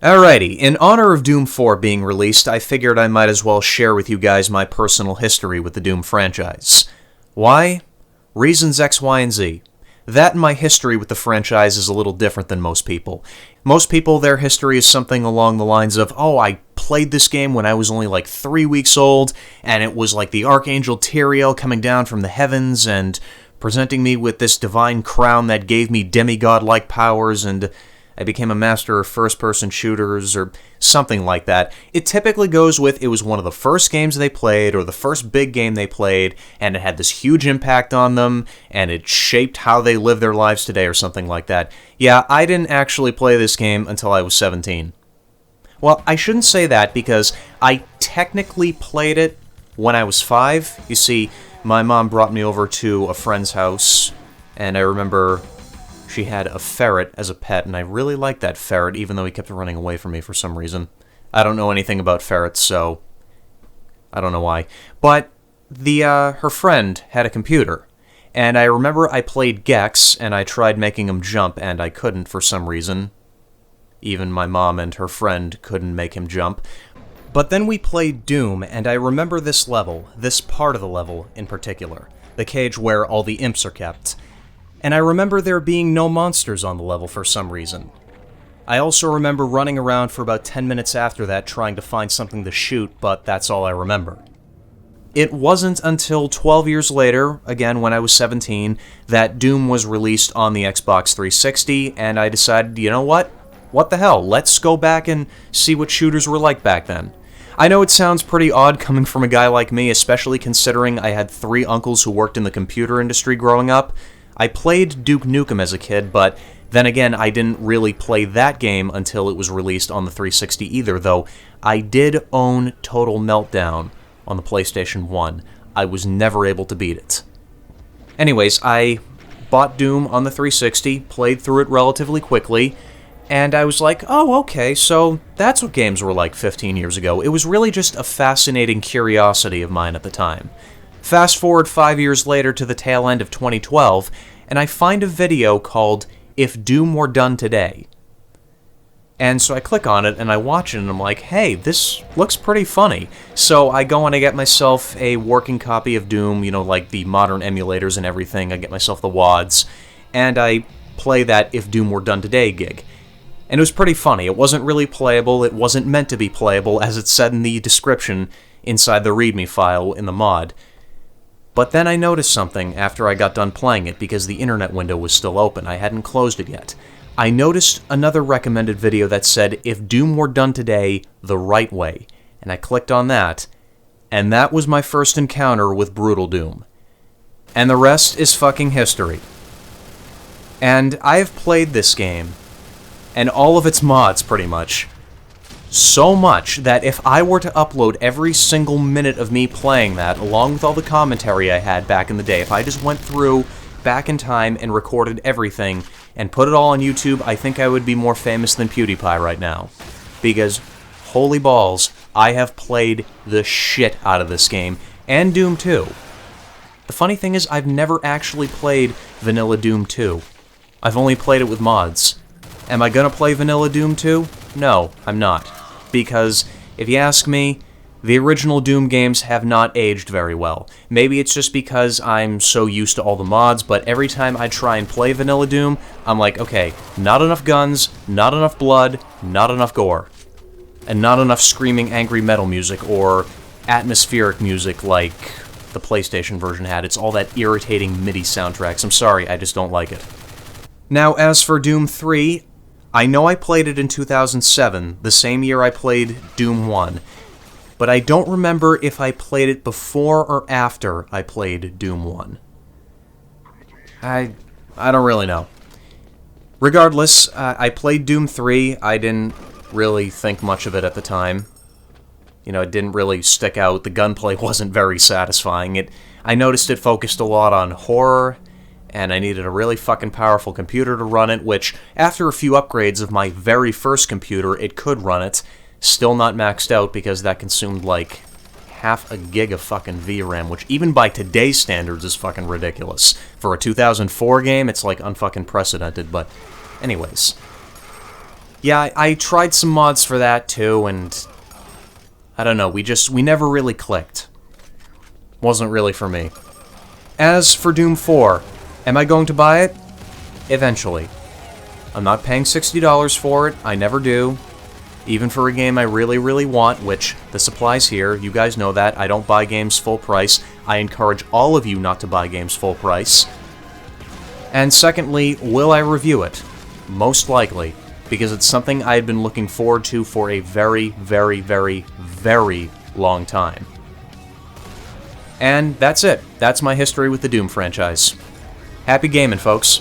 Alrighty, in honor of Doom 4 being released, I figured I might as well share with you guys my personal history with the Doom franchise. Why? Reasons X, Y, and Z. That and my history with the franchise is a little different than most people. Most people, their history is something along the lines of, oh, I played this game when I was only like 3 weeks old, and it was like the Archangel Tyrael coming down from the heavens and presenting me with this divine crown that gave me demigod-like powers, and I became a master of first-person shooters, or something like that. It typically goes with, it was one of the first games they played, or the first big game they played, and it had this huge impact on them, and it shaped how they live their lives today, or something like that. Yeah, I didn't actually play this game until I was 17. Well, I shouldn't say that, because I technically played it when I was 5. You see, my mom brought me over to a friend's house, and I remember she had a ferret as a pet, and I really liked that ferret, even though he kept running away from me for some reason. I don't know anything about ferrets, so I don't know why. But her friend had a computer, and I remember I played Gex, and I tried making him jump, and I couldn't for some reason. Even my mom and her friend couldn't make him jump. But then we played Doom, and I remember this level, this part of the level in particular, the cage where all the imps are kept. And I remember there being no monsters on the level for some reason. I also remember running around for about 10 minutes after that trying to find something to shoot, but that's all I remember. It wasn't until 12 years later, again when I was 17, that Doom was released on the Xbox 360, and I decided, you know what? What the hell, let's go back and see what shooters were like back then. I know it sounds pretty odd coming from a guy like me, especially considering I had 3 uncles who worked in the computer industry growing up. I played Duke Nukem as a kid, but then again, I didn't really play that game until it was released on the 360 either, though I did own Total Meltdown on the PlayStation 1. I was never able to beat it. Anyways, I bought Doom on the 360, played through it relatively quickly, and I was like, oh, okay, so that's what games were like 15 years ago. It was really just a fascinating curiosity of mine at the time. Fast forward 5 years later to the tail end of 2012, and I find a video called If Doom Were Done Today. And so I click on it, and I watch it, and I'm like, hey, this looks pretty funny. So I go and I get myself a working copy of Doom, you know, like the modern emulators and everything. I get myself the WADs, and I play that If Doom Were Done Today gig. And it was pretty funny. It wasn't really playable, it wasn't meant to be playable, as it said in the description inside the README file in the mod. But then I noticed something after I got done playing it, because the internet window was still open. I hadn't closed it yet. I noticed another recommended video that said, If Doom Were Done Today, the Right Way. And I clicked on that, and that was my first encounter with Brutal Doom. And the rest is fucking history. And I have played this game, and all of its mods, pretty much, so much that if I were to upload every single minute of me playing that, along with all the commentary I had back in the day, if I just went through back in time and recorded everything and put it all on YouTube, I think I would be more famous than PewDiePie right now. Because, holy balls, I have played the shit out of this game, and Doom 2. The funny thing is, I've never actually played Vanilla Doom 2. I've only played it with mods. Am I gonna play Vanilla Doom 2? No, I'm not. Because, if you ask me, the original Doom games have not aged very well. Maybe it's just because I'm so used to all the mods, but every time I try and play Vanilla Doom, I'm like, okay, not enough guns, not enough blood, not enough gore. And not enough screaming angry metal music or atmospheric music like the PlayStation version had. It's all that irritating MIDI soundtracks. I'm sorry, I just don't like it. Now, as for Doom 3, I know I played it in 2007, the same year I played Doom 1, but I don't remember if I played it before or after I played Doom 1. I don't really know. Regardless, I played Doom 3, I didn't really think much of it at the time. You know, it didn't really stick out, the gunplay wasn't very satisfying. I noticed it focused a lot on horror, and I needed a really fucking powerful computer to run it, which, after a few upgrades of my very first computer, it could run it. Still not maxed out, because that consumed, like, half a gig of fucking VRAM, which even by today's standards is fucking ridiculous. For a 2004 game, it's, like, unfucking precedented, but anyways. Yeah, I tried some mods for that too, and I don't know, we never really clicked. Wasn't really for me. As for Doom 4, am I going to buy it? Eventually. I'm not paying $60 for it, I never do. Even for a game I really, really want, which this applies here, you guys know that, I don't buy games full price. I encourage all of you not to buy games full price. And secondly, will I review it? Most likely, because it's something I had been looking forward to for a very, very, very, very long time. And that's it. That's my history with the Doom franchise. Happy gaming, folks.